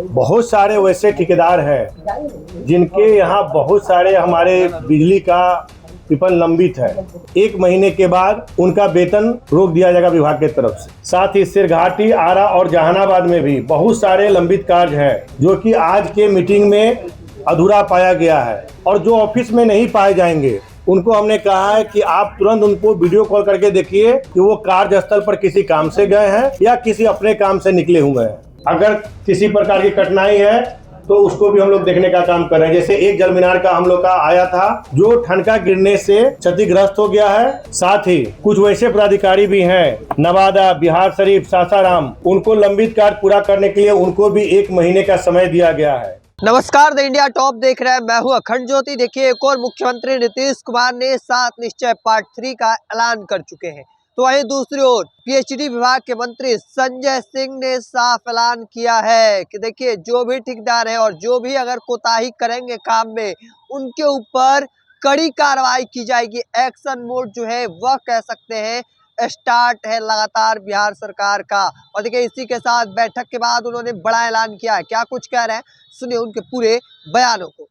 बहुत सारे वैसे ठेकेदार हैं जिनके यहाँ बहुत सारे हमारे बिजली का विपन लंबित है। 1 महीने के बाद उनका वेतन रोक दिया जाएगा विभाग की तरफ से। साथ ही सिरघाटी, आरा और जहानाबाद में भी बहुत सारे लंबित कार्य हैं जो कि आज के मीटिंग में अधूरा पाया गया है और जो ऑफिस में नहीं पाए जाएंगे उनको हमने कहा है कि आप तुरंत उनको वीडियो कॉल करके देखिए कि वो कार्यस्थल पर किसी काम से गए हैं या किसी अपने काम से निकले हुए हैं। अगर किसी प्रकार की कठिनाई है तो उसको भी हम लोग देखने का काम कर रहे हैं। जैसे एक जल मीनार का हम लोग का आया था जो ठनका गिरने से क्षतिग्रस्त हो गया है। साथ ही कुछ वैसे पदाधिकारी भी हैं नवादा, बिहार शरीफ, सासाराम, उनको लंबित कार्य पूरा करने के लिए उनको भी 1 महीने का समय दिया गया है। नमस्कार, द इंडिया टॉप देख रहे हैं, मैं हूं अखंड ज्योति। देखिए, एक और मुख्यमंत्री नीतीश कुमार ने 7 निश्चय पार्ट 3 का ऐलान कर चुके हैं। तो वहीं दूसरी ओर पीएचडी विभाग के मंत्री संजय सिंह ने साफ ऐलान किया है कि देखिए, जो भी ठेकेदार है और जो भी अगर कोताही करेंगे काम में, उनके ऊपर कड़ी कार्रवाई की जाएगी। एक्शन मोड जो है वह कह सकते हैं स्टार्ट है लगातार बिहार सरकार का। और देखिए, इसी के साथ बैठक के बाद उन्होंने बड़ा ऐलान किया है। क्या कुछ कह रहे हैं, सुनिए उनके पूरे बयानों को।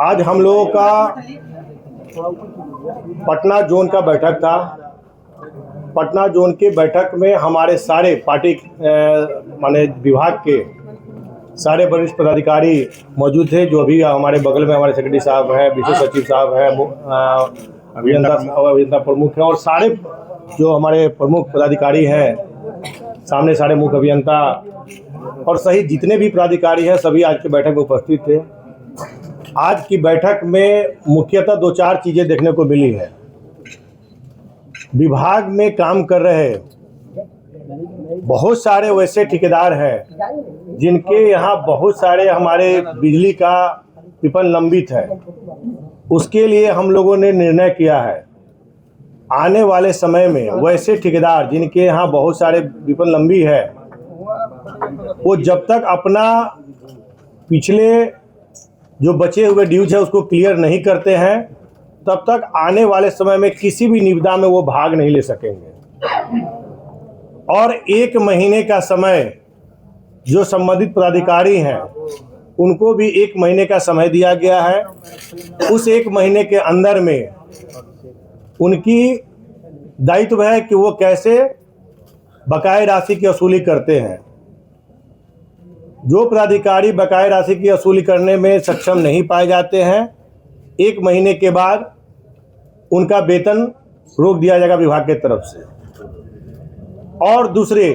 आज हम लोगों का पटना जोन का बैठक था। पटना जोन की बैठक में हमारे सारे पार्टी माने विभाग के सारे वरिष्ठ पदाधिकारी मौजूद थे। जो भी हमारे बगल में हमारे सेक्रेटरी साहब हैं, विशेष सचिव साहब हैं, अभियंता प्रमुख हैं और सारे जो हमारे प्रमुख पदाधिकारी हैं, सामने सारे मुख्य अभियंता और सहित जितने भी पदाधिकारी हैं सभी आज की बैठक में उपस्थित थे। आज की बैठक में मुख्यतः 2-4 चीज़ें देखने को मिली है। विभाग में काम कर रहे बहुत सारे वैसे ठेकेदार हैं जिनके यहाँ बहुत सारे हमारे बिजली का विपन लंबित है। उसके लिए हम लोगों ने निर्णय किया है आने वाले समय में वैसे ठेकेदार जिनके यहाँ बहुत सारे विपन लंबी है, वो जब तक अपना पिछले जो बचे हुए ड्यूज है उसको क्लियर नहीं करते हैं, तब तक आने वाले समय में किसी भी निविदा में वो भाग नहीं ले सकेंगे। और 1 महीने का समय जो संबंधित पदाधिकारी हैं उनको भी 1 महीने का समय दिया गया है। उस 1 महीने के अंदर में उनकी दायित्व है कि वो कैसे बकाया राशि की वसूली करते हैं। जो पदाधिकारी बकाया राशि की वसूली करने में सक्षम नहीं पाए जाते हैं, 1 महीने के बाद उनका वेतन रोक दिया जाएगा विभाग की तरफ से। और दूसरे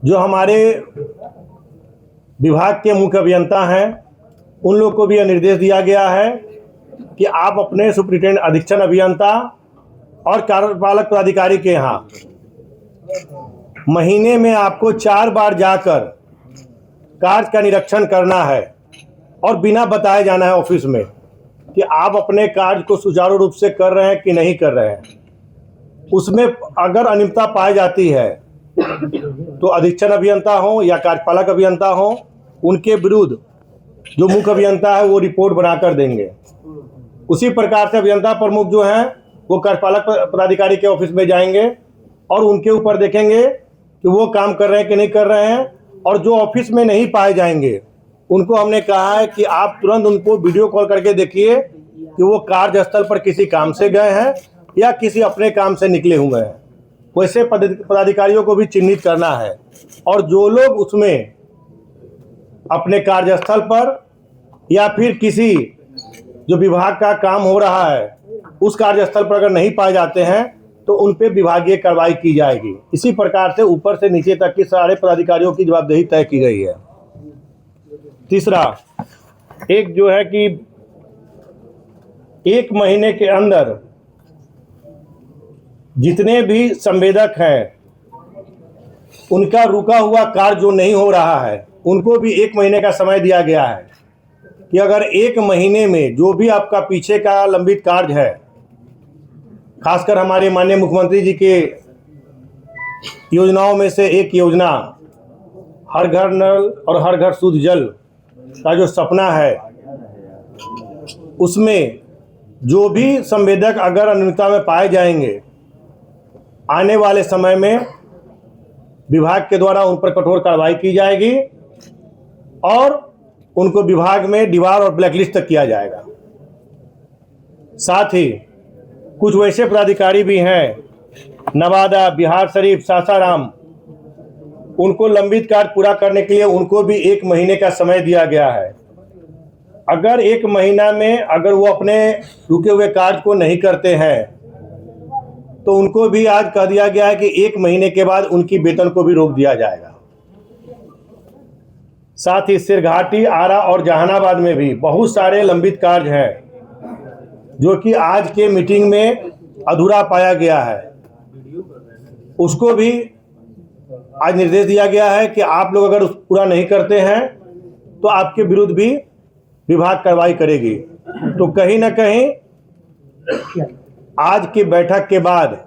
जो हमारे विभाग के मुख्य अभियंता हैं उन लोग को भी यह निर्देश दिया गया है कि आप अपने सुपरिटेंडेंट, अधीक्षण अभियंता और कार्यपालक पदाधिकारी के यहाँ महीने में आपको 4 बार जाकर कार्य का निरीक्षण करना है और बिना बताए जाना है ऑफिस में कि आप अपने कार्य को सुचारू रूप से कर रहे हैं कि नहीं कर रहे हैं। उसमें अगर अनियमितता पाई जाती है तो अधीक्षण अभियंता हो या कार्यपालक अभियंता हो, उनके विरुद्ध जो मुख्य अभियंता है वो रिपोर्ट बनाकर देंगे। उसी प्रकार से अभियंता प्रमुख जो हैं वो कार्यपालक पदाधिकारी के ऑफिस में जाएंगे और उनके ऊपर देखेंगे कि वो काम कर रहे हैं कि नहीं कर रहे हैं। और जो ऑफिस में नहीं पाए जाएंगे उनको हमने कहा है कि आप तुरंत उनको वीडियो कॉल करके देखिए कि वो कार्यस्थल पर किसी काम से गए हैं या किसी अपने काम से निकले हुए हैं। वैसे पदाधिकारियों को भी चिन्हित करना है और जो लोग उसमें अपने कार्यस्थल पर या फिर किसी जो विभाग का काम हो रहा है उस कार्यस्थल पर अगर नहीं पाए जाते हैं तो उन पे विभागीय कार्रवाई की जाएगी। इसी प्रकार से ऊपर से नीचे तक के सारे पदाधिकारियों की जवाबदेही तय की गई है। तीसरा, एक जो है कि 1 महीने के अंदर जितने भी संवेदक हैं उनका रुका हुआ कार्य जो नहीं हो रहा है उनको भी 1 महीने का समय दिया गया है कि अगर 1 महीने में जो भी आपका पीछे का लंबित कार्य है, खासकर हमारे माननीय मुख्यमंत्री जी के योजनाओं में से एक योजना हर घर नल और हर घर शुद्ध जल का जो सपना है, उसमें जो भी संवेदक अगर अनियमितता में पाए जाएंगे, आने वाले समय में विभाग के द्वारा उन पर कठोर कार्रवाई की जाएगी और उनको विभाग में डीवार और ब्लैकलिस्ट तक किया जाएगा। साथ ही कुछ वैसे पदाधिकारी भी हैं नवादा, बिहार शरीफ, सासाराम, उनको लंबित कार्य पूरा करने के लिए उनको भी 1 महीने का समय दिया गया है। अगर 1 महीना में अगर वो अपने रुके हुए कार्य को नहीं करते हैं तो उनको भी आज कह दिया गया है कि 1 महीने के बाद उनकी वेतन को भी रोक दिया जाएगा। साथ ही सिरघाटी, आरा और जहानाबाद में भी बहुत सारे लंबित कार्य हैं जो कि आज के मीटिंग में अधूरा पाया गया है। उसको भी आज निर्देश दिया गया है कि आप लोग अगर पूरा नहीं करते हैं तो आपके विरुद्ध भी विभाग कार्रवाई करेगी। तो कहीं ना कहीं आज की बैठक के बाद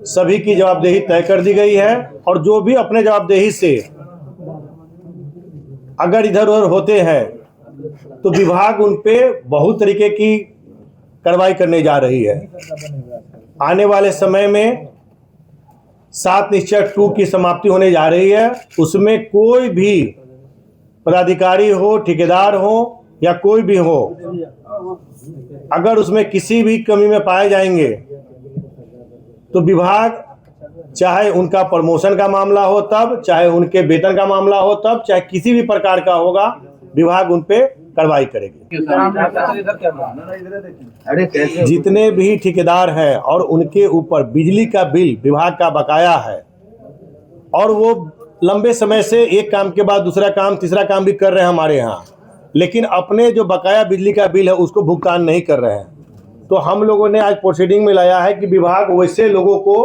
सभी की जवाबदेही तय कर दी गई है और जो भी अपने जवाबदेही से अगर इधर उधर होते हैं तो विभाग उन पे बहुत तरीके की कार्रवाई करने जा रही है। आने वाले समय में 7 निश्चय 2 की समाप्ति होने जा रही है। उसमें कोई भी पदाधिकारी हो, ठेकेदार हो या कोई भी हो, अगर उसमें किसी भी कमी में पाए जाएंगे तो विभाग, चाहे उनका प्रमोशन का मामला हो तब, चाहे उनके वेतन का मामला हो तब, चाहे किसी भी प्रकार का होगा, विभाग उन पे कार्रवाई करेगी। जितने भी ठेकेदार हैं और उनके ऊपर बिजली का बिल विभाग का बकाया है और वो लंबे समय से एक काम के बाद दूसरा काम, तीसरा काम भी कर रहे हैं हमारे यहाँ, लेकिन अपने जो बकाया बिजली का बिल है उसको भुगतान नहीं कर रहे हैं, तो हम लोगों ने आज प्रोसीडिंग में लाया है कि विभाग वैसे लोगों को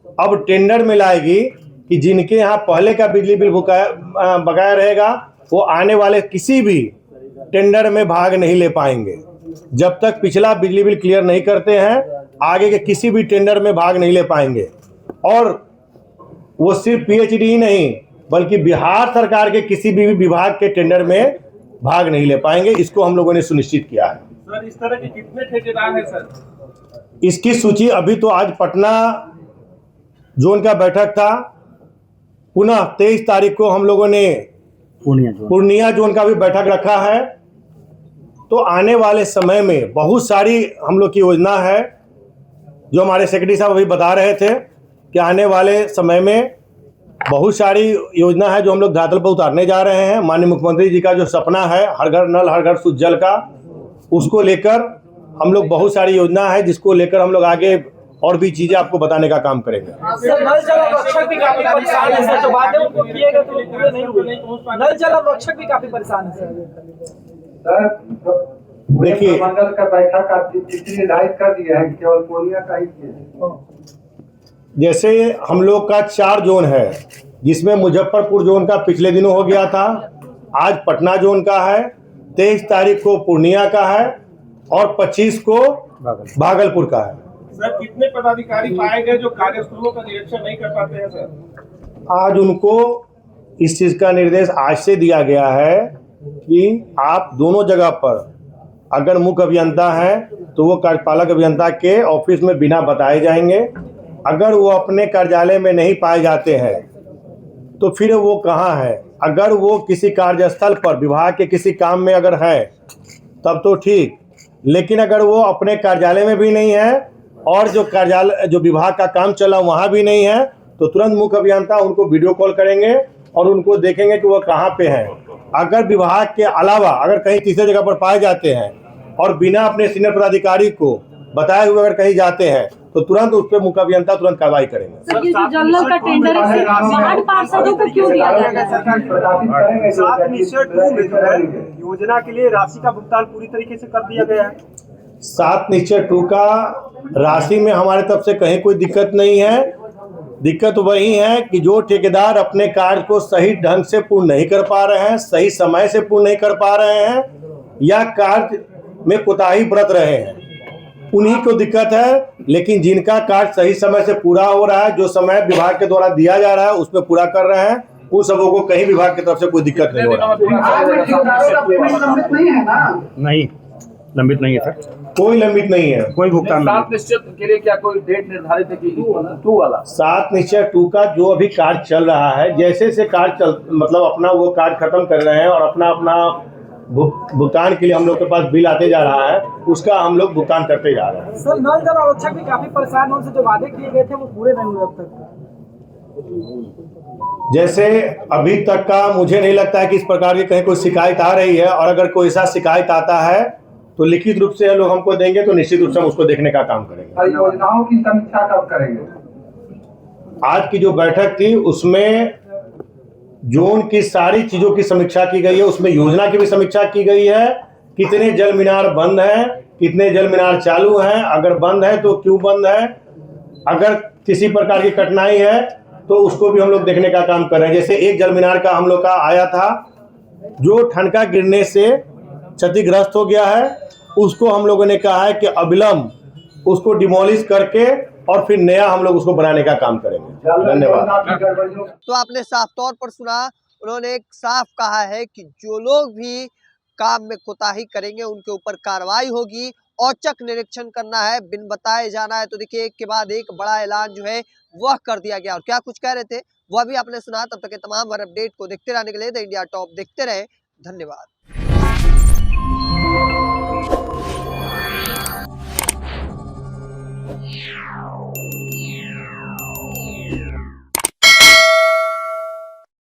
अब टेंडर में लाएगी कि जिनके यहाँ पहले का बिजली बिल बकाया रहेगा वो आने वाले किसी भी टेंडर में भाग नहीं ले पाएंगे। जब तक पिछला बिजली बिल क्लियर नहीं करते हैं आगे के किसी भी टेंडर में भाग नहीं ले पाएंगे। और वो सिर्फ पीएचडी ही नहीं बल्कि बिहार सरकार के किसी भी विभाग के टेंडर में भाग नहीं ले पाएंगे। इसको हम लोगों ने सुनिश्चित किया है। सर, इस तरह के कितने ठेकेदार हैं सर? इसकी सूची अभी तो आज पटना जोन का बैठक था, पुनः 23 तारीख को हम लोगों ने पूर्णिया जोन का भी बैठक रखा है। तो आने वाले समय में बहुत सारी हम लोग की योजना है जो हमारे सेक्रेटरी साहब अभी बता रहे थे कि आने वाले समय में बहुत सारी योजना है जो हम लोग धरातल पर उतारने जा रहे हैं। माननीय मुख्यमंत्री जी का जो सपना है हर घर नल हर घर शुद्ध जल का, उसको लेकर हम लोग बहुत सारी योजना है जिसको लेकर हम लोग आगे और भी चीजें आपको बताने का काम करेंगे। नल जल रक्षक भी काफी परेशान है सर, जो बातें उनको किए गए तो पूरे नहीं हुए। नल जल रक्षक भी काफी परेशान है सर। देखिए, मंडल का बैठक का तिथि निर्धारित कर दिया है, केवल पूर्णिया का ही है। जैसे हम लोग का 4 जोन है जिसमें मुजफ्फरपुर जोन का पिछले दिनों हो गया था, आज पटना जोन का है, 23 तारीख को पूर्णिया का है और 25 को भागलपुर का है। सर, कितने पदाधिकारी पाए गए जो कार्यस्थलों का निरीक्षण नहीं कर पाते हैं सर? आज उनको इस चीज का निर्देश आज से दिया गया है कि आप दोनों जगह पर अगर मुख्य अभियंता है तो वो कार्यपालक अभियंता के ऑफिस में बिना बताए जाएंगे। अगर वो अपने कार्यालय में नहीं पाए जाते हैं तो फिर वो कहाँ है। अगर वो किसी कार्यस्थल पर विभाग के किसी काम में अगर है तब तो ठीक, लेकिन अगर वो अपने कार्यालय में भी नहीं है और जो विभाग का काम चला वहाँ भी नहीं है तो तुरंत मुख्य अभियंता उनको वीडियो कॉल करेंगे और उनको देखेंगे कि वो कहाँ पे हैं। अगर विभाग के अलावा अगर कहीं तीसरे जगह पर पाए जाते हैं और बिना अपने सीनियर पदाधिकारी को बताए हुए अगर कहीं जाते हैं तो तुरंत उस पर मुख्य अभियंता तुरंत कार्रवाई करेंगे। सर, ये जो जल का टेंडर है वार्ड पार्षदों को क्यों दिया जाता है? 7 निश्चय 2 में जो है योजना के लिए राशि का भुगतान पूरी तरीके से कर दिया गया है। 7 निश्चय 2 का राशि में हमारे तरफ से कहीं कोई दिक्कत नहीं है। दिक्कत वही है कि जो ठेकेदार अपने कार्य को सही ढंग से पूर्ण नहीं कर पा रहे हैं, सही समय से पूर्ण नहीं कर पा रहे हैं या कार्य में कोताही बरत रहे हैं, उन्हीं को दिक्कत है। लेकिन जिनका कार्य सही समय से पूरा हो रहा है, जो समय विभाग के द्वारा दिया जा रहा है उसमें पूरा कर रहे हैं, उन सबों को कहीं विभाग की तरफ से कोई दिक्कत नहीं हो रहा है। नहीं है ना? नहीं, लंबित नहीं है सर, कोई लंबित नहीं है। कोई भुगतान नहीं। 7 निश्चित के लिए क्या कोई डेट निर्धारित है कि 2 वाला? 7 निश्चय 2 का जो अभी कार्य चल रहा है, जैसे से कार्य चल मतलब अपना वो कार्य खत्म कर रहे हैं और अपना अपना भुगतान के लिए हम लोग के पास बिल आते जा रहा है, उसका हम लोग भुगतान करते जा रहे हैं। सर नल जल आरक्षक भी काफी परेशान हैं, उनसे जो वादे किए गए थे वो पूरे नहीं हुए अब तक। जैसे अभी तक का मुझे नहीं लगता है कि इस प्रकार की कहीं कोई शिकायत आ रही है, और अगर कोई ऐसा शिकायत आता है तो लिखित रूप से लोग हमको देंगे, तो निश्चित रूप से हम उसको देखने का काम करेंगे। योजनाओं की समीक्षा कब करेंगे? आज की जो बैठक थी उसमें जोन की सारी चीजों की समीक्षा की गई है, उसमें योजना की भी समीक्षा की गई है, कितने जल मीनार बंद हैं, कितने जल मीनार चालू हैं, अगर बंद है तो क्यों बंद है, अगर किसी प्रकार की कठिनाई है तो उसको भी हम लोग देखने का काम कर रहे हैं। जैसे एक जल मीनार का हम लोग का आया था जो ठनका गिरने से क्षतिग्रस्त हो गया है, उसको हम लोगों ने कहा है कि अविलंब उसको डिमोलिश करके और फिर नया हम लोग उसको बनाने का काम करेंगे। धन्यवाद। तो आपने साफ तौर पर सुना, उन्होंने एक साफ कहा है कि जो लोग भी काम में कोताही करेंगे उनके ऊपर कार्रवाई होगी, औचक निरीक्षण करना है, बिन बताए जाना है। तो देखिए एक के बाद एक बड़ा ऐलान जो है वह कर दिया गया, और क्या कुछ कह रहे थे वह भी आपने सुना। तब तक के तमाम हर अपडेट को देखते रहने के लिए द इंडिया टॉप देखते रहे। धन्यवाद।